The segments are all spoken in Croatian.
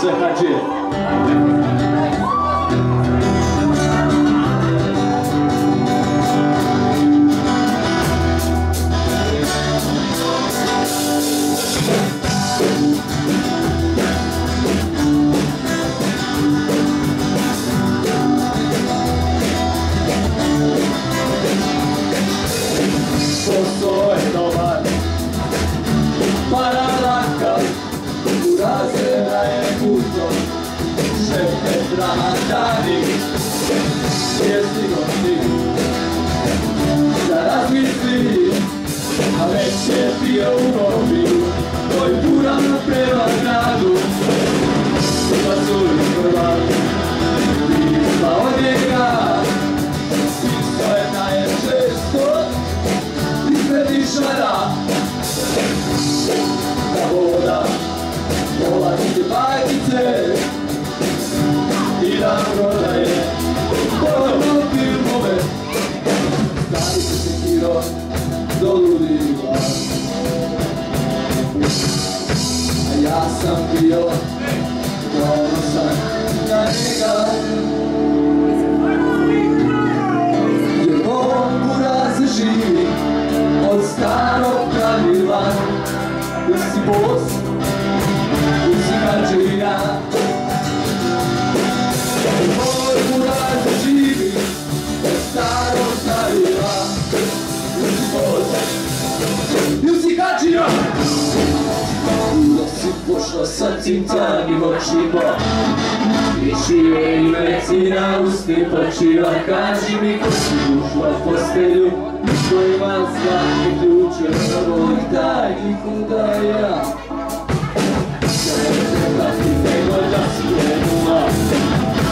sve Hadžije. Da razmisli, a već je bio u mobilu, koji puram prema gradu. Pa su li prva, pisma od njega, istojena je često, ispred išara. Da voda, dolazi bajkice, i da prodaje ponovno filmove. Stari se sekiro do ludi glas, a ja sam bio ponosan na njega. Jer on buraz živi od starog pravila. Ti si bos, ti si Hadžija. Moj buraz živi od starog pravila. Ti si bos, ti si Hadžija. Dok si pošla sa cincanim očima i čije ime si na usni počila. Kaži mi ko si ušla u postelju i ko ima zlatne ključe od ovih tajnih udaja. Da ti nego da si krenula,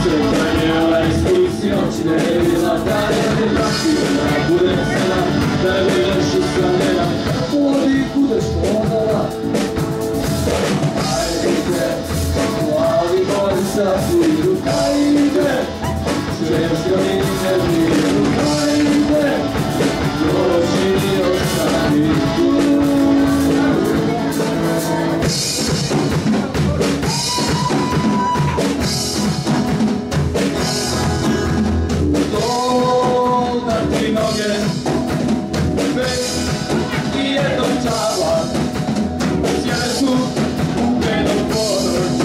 sretanje ispustio oči ne vidjela. Da je te pratila, budem sada, da je budeš uspravljena. Poli budeš ponala. Plavi Safir, ajde, žensko mi ne vidi, ajde, dođi i ostani tu. Da ti noge, bez i jednog čava, sjele su u bedom ponoć.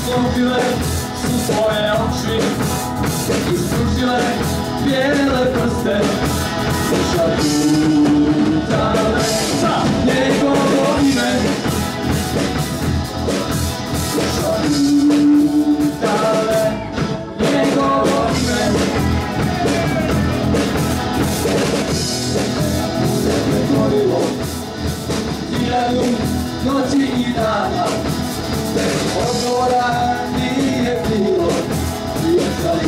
Slupile su svoje oči, ispružile bijele prste, šaputale sa njegovo ime. Šaputale njegovo ime. Se pretvorilo hiljadu noći i dana. Odgovora nije bilo, jer sam